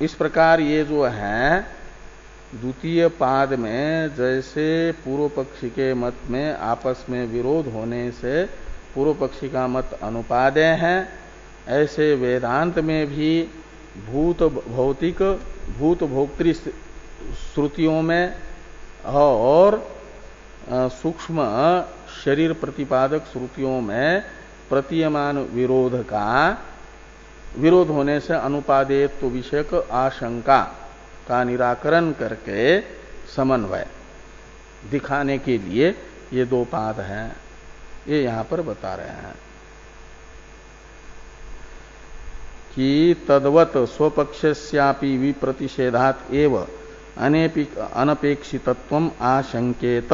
इस प्रकार ये जो है द्वितीय पाद में जैसे पूर्व पक्षी के मत में आपस में विरोध होने से पूर्व पक्षी का मत अनुपादेय है, ऐसे वेदांत में भी भूत भौतिक भूत भोक्तृ श्रुतियों में और सूक्ष्म शरीर प्रतिपादक श्रुतियों में प्रतीयमान विरोध होने से अनुपादेयत्व विषयक आशंका का निराकरण करके समन्वय दिखाने के लिए ये दो पाद हैं, ये यहां पर बता रहे हैं कि तद्वत स्वपक्षस्यापि विप्रतिषेधात् एव अनपेक्षितत्वम् आशंकेत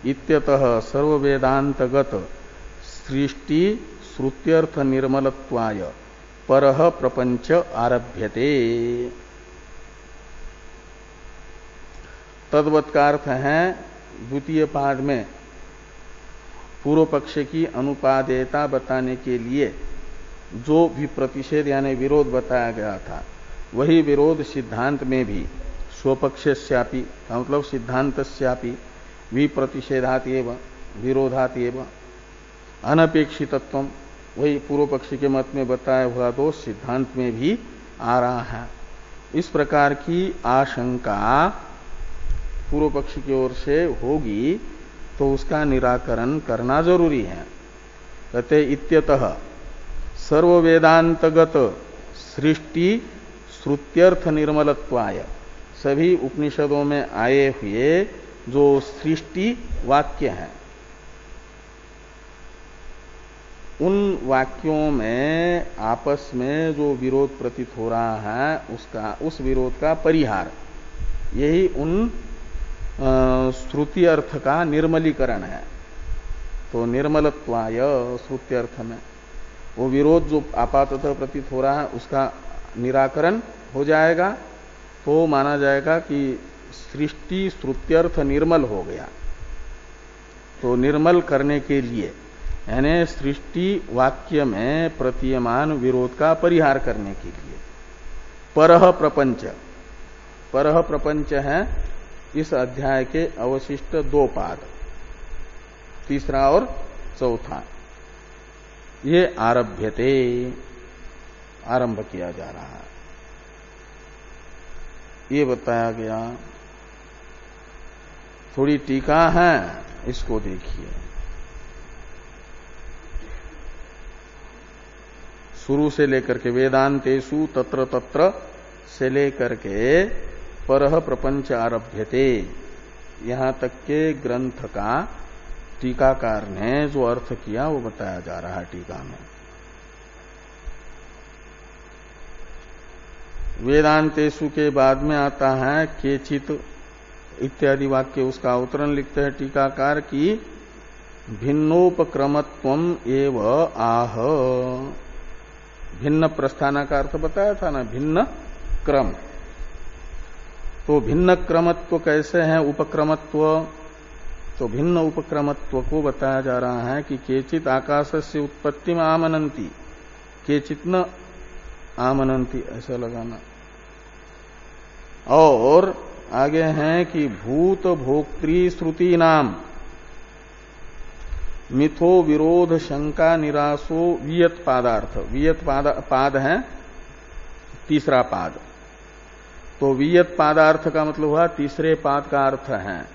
इत्यतः सर्ववेदांतगत सृष्टि श्रुत्यर्थ निर्मलत्वाय परः प्रपंच आरभ्यते। तद्वत का अर्थ है द्वितीय पाद में पूर्व पक्ष की अनुपादेयता बताने के लिए जो भी प्रतिषेध यानी विरोध बताया गया था, वही विरोध सिद्धांत में भी स्वपक्षस्यापि मतलब सिद्धांतस्यापि विप्रतिषेधात् एव विरोधात् एव अनपेक्षितत्वम्, वही पूर्व पक्षी के मत में बताया हुआ दोष सिद्धांत में भी आ रहा है। इस प्रकार की आशंका पूर्व पक्षी की ओर से होगी तो उसका निराकरण करना जरूरी है। कहते इत्यतः सर्ववेदांतगत सृष्टि श्रुत्यर्थ निर्मलत्वाय, सभी उपनिषदों में आए हुए जो सृष्टि वाक्य हैं, उन वाक्यों में आपस में जो विरोध प्रतीत हो रहा है उस विरोध का परिहार, यही उन श्रुति अर्थ का निर्मलीकरण है। तो निर्मलत्वाय श्रुति अर्थ में वो विरोध जो आपाततः प्रतीत हो रहा है उसका निराकरण हो जाएगा, तो माना जाएगा कि सृष्टि श्रुत्यर्थ निर्मल हो गया। तो निर्मल करने के लिए यानी सृष्टि वाक्य में प्रतीयमान विरोध का परिहार करने के लिए परह प्रपंच है इस अध्याय के अवशिष्ट 2 पाद, तीसरा और चौथा, ये आरभ्यते, आरंभ किया जा रहा है, ये बताया गया। थोड़ी टीका है, इसको देखिए। शुरू से लेकर के वेदांतेषु तत्र तत्र से लेकर के परह प्रपंच आरभ्यते यहां तक के ग्रंथ का टीकाकार ने जो अर्थ किया वो बताया जा रहा है टीका में। वेदांतेषु के बाद में आता है केचित इत्यादि वाक्य, उसका अवतरण लिखते हैं टीकाकार की भिन्नोपक्रमत्वम एव आह। भिन्न प्रस्थान का अर्थ बताया था ना, भिन्न क्रम। तो भिन्न क्रमत्व कैसे है, उपक्रमत्व, तो भिन्न उपक्रमत्व को बताया जा रहा है कि केचित आकाशस्य उत्पत्ति में आमनंती, केचित न आमनंती, ऐसा लगाना। और आगे है कि भूत भोक्त्री श्रुति नाम मिथो विरोध शंका निराशो वियत पादार्थ। वियत पाद है तीसरा पाद। तो वियत पादार्थ का मतलब हुआ तीसरे पाद का अर्थ है।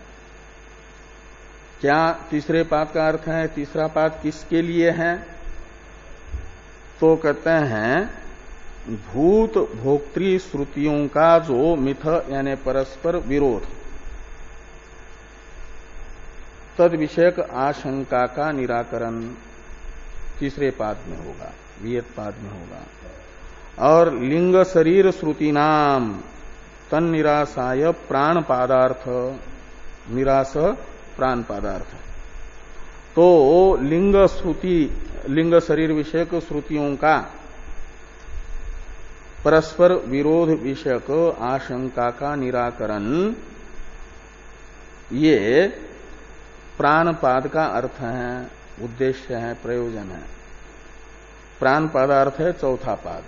क्या तीसरे पाद का अर्थ है? तीसरा पाद किसके लिए है? तो कहते हैं भूत भोक्त्री श्रुतियों का जो मिथ यानी परस्पर विरोध, तद विषयक आशंका का निराकरण तीसरे पाद में होगा, वियत पाद में होगा। और लिंग शरीर श्रुति नाम तन निराशाय प्राण पादार्थ, निराश प्राण पादार्थ। तो लिंग श्रुति, लिंग शरीर विषयक श्रुतियों का परस्पर विरोध विषयक आशंका का निराकरण, ये प्राण पाद का अर्थ है, उद्देश्य है, प्रयोजन है। प्राण पादार्थ है चौथा पाद।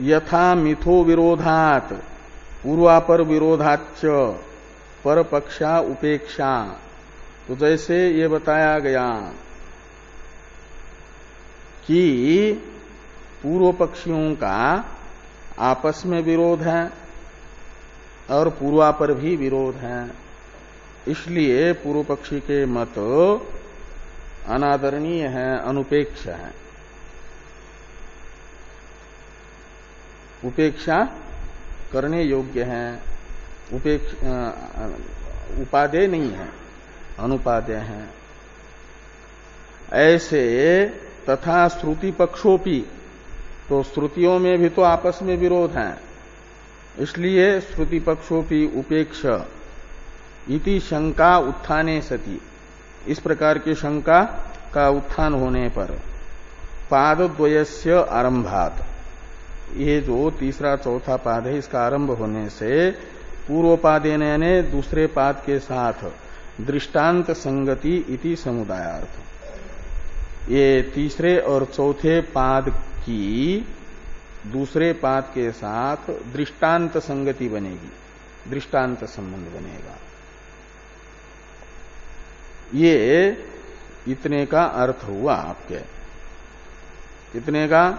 यथा मिथो विरोधात पूर्वापर विरोधाच्च परपक्षा उपेक्षा, तो जैसे ये बताया गया कि पूर्व पक्षियों का आपस में विरोध है और पूर्वापर भी विरोध है, इसलिए पूर्व पक्षी के मत अनादरणीय है, अनुपेक्ष है, उपेक्षा करने योग्य है, उपादेय नहीं है, अनुपादेय है। ऐसे तथा श्रुति पक्षोपि, तो श्रुतियों में भी तो आपस में विरोध है, इसलिए श्रुति पक्षोपि उपेक्ष इति शंका उत्थाने सति, इस प्रकार की शंका का उत्थान होने पर पादद्वयस्य आरंभात, ये जो तीसरा चौथा पाद है इसका आरंभ होने से पूर्वपादेन यानी दूसरे पाद के साथ दृष्टांत संगति इति समुदायार्थ, ये तीसरे और चौथे पाद की दूसरे पाद के साथ दृष्टांत संगति बनेगी, दृष्टांत संबंध बनेगा। ये इतने का अर्थ हुआ आपके, कितने का?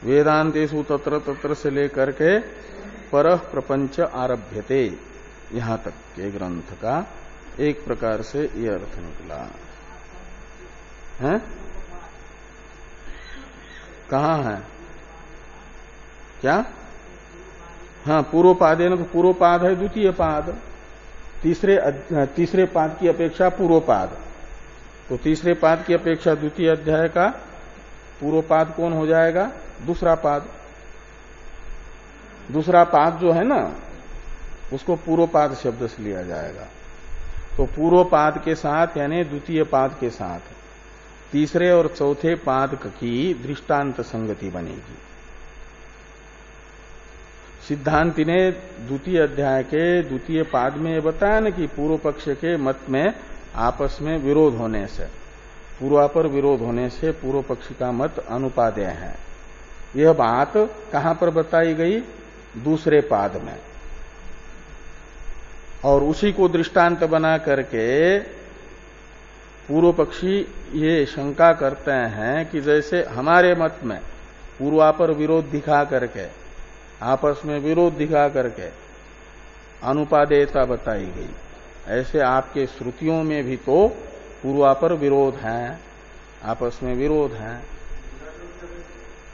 वेदांतेषु तत्र तत्र से लेकर के परः प्रपंच आरभ्यते यहां तक के ग्रंथ का एक प्रकार से ये अर्थ निकला है। कहाँ है? क्या? हाँ, पूर्व पादे न, तो पूर्व पाद है द्वितीय पाद, तीसरे पाद की अपेक्षा पूर्व पाद, तो तीसरे पाद की अपेक्षा द्वितीय अध्याय का पूर्व पाद कौन हो जाएगा? दूसरा पाद। दूसरा पाद जो है ना उसको पूर्व पाद शब्द से लिया जाएगा। तो पूर्व पाद के साथ यानी द्वितीय पाद के साथ तीसरे और चौथे पाद की दृष्टांत संगति बनेगी। सिद्धांति ने द्वितीय अध्याय के द्वितीय पाद में बताया ना कि पूर्व पक्ष के मत में आपस में विरोध होने से, पूर्वापर विरोध होने से पूर्व पक्ष का मत अनुपादेय है। यह बात कहां पर बताई गई? दूसरे पाद में। और उसी को दृष्टांत बना करके पूर्व पक्षी ये शंका करते हैं कि जैसे हमारे मत में पूर्वापर विरोध दिखा करके, आपस में विरोध दिखा करके अनुपादेयता बताई गई, ऐसे आपके श्रुतियों में भी तो पूर्वापर विरोध है, आपस में विरोध है।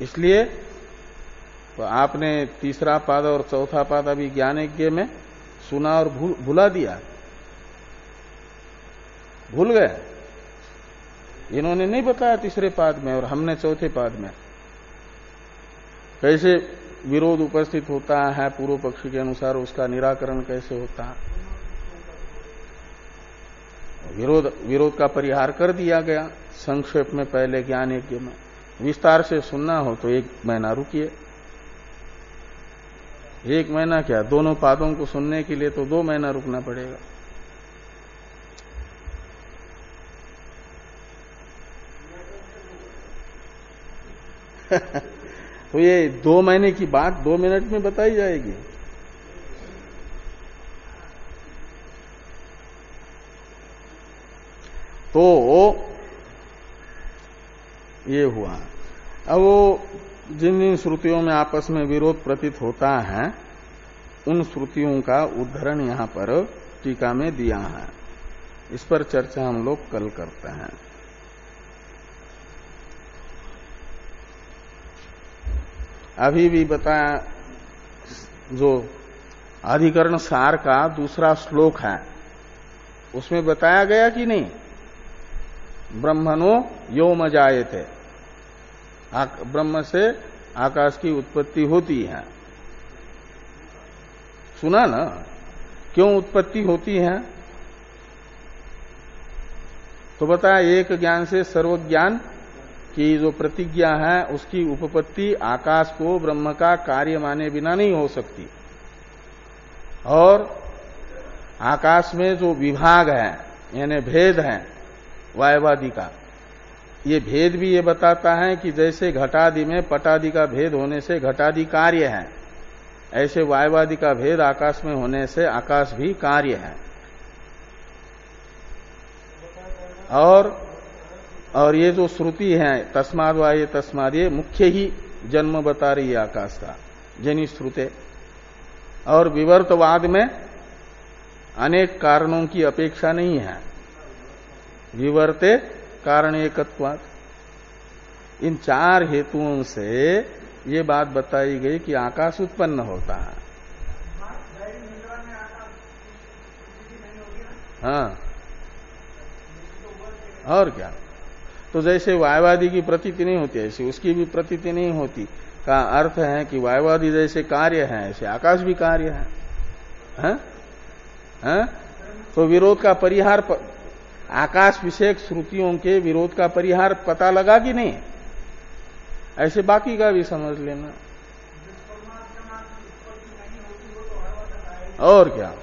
इसलिए तो आपने तीसरा पाद और चौथा पाद अभी ज्ञानयज्ञ में सुना और भुला दिया, भूल गए। इन्होंने नहीं बताया तीसरे पाद में और हमने चौथे पाद में। कैसे विरोध उपस्थित होता है पूर्व पक्षी के अनुसार, उसका निराकरण कैसे होता है। विरोध का परिहार कर दिया गया संक्षेप में पहले ज्ञानयज्ञ में। विस्तार से सुनना हो तो 1 महीना रुकिए। 1 महीना क्या, दोनों पादों को सुनने के लिए तो 2 महीना रुकना पड़ेगा। तो ये 2 महीने की बात 2 मिनट में बताई जाएगी। तो ये हुआ। अब वो जिन जिन श्रुतियों में आपस में विरोध प्रतीत होता है उन श्रुतियों का उद्धरण यहां पर टीका में दिया है। इस पर चर्चा हम लोग कल करते हैं। अभी भी बताया जो अधिकरण सार का दूसरा श्लोक है उसमें बताया गया कि नहीं, ब्रह्मणो योम जायते, ब्रह्म से आकाश की उत्पत्ति होती है। सुना ना, क्यों उत्पत्ति होती है? तो बताया एक ज्ञान से सर्व ज्ञान की जो प्रतिज्ञा है उसकी उपपत्ति आकाश को ब्रह्म का कार्य माने बिना नहीं हो सकती। और आकाश में जो विभाग है यानी भेद है वायवादि का, ये भेद भी ये बताता है कि जैसे घटादि में पटादि का भेद होने से घटादि कार्य है, ऐसे वायवादि का भेद आकाश में होने से आकाश भी कार्य है। और ये जो श्रुति है तस्माद वाये तस्माद, ये मुख्य ही जन्म बता रही है आकाश का, जनी श्रुते। और विवर्तवाद में अनेक कारणों की अपेक्षा नहीं है, विवर्ते कारण एकत्वात्। इन 4 हेतुओं से ये बात बताई गई कि आकाश उत्पन्न होता है। हाँ, और क्या। तो जैसे वायवादी की प्रतीति नहीं होती ऐसी उसकी भी प्रतीति नहीं होती, का अर्थ है कि वायवादी जैसे कार्य है ऐसे आकाश भी कार्य है। हाँ? तो विरोध का परिहार आकाश विषयक श्रुतियों के विरोध का परिहार पता लगा कि नहीं, ऐसे बाकी का भी समझ लेना। और क्या।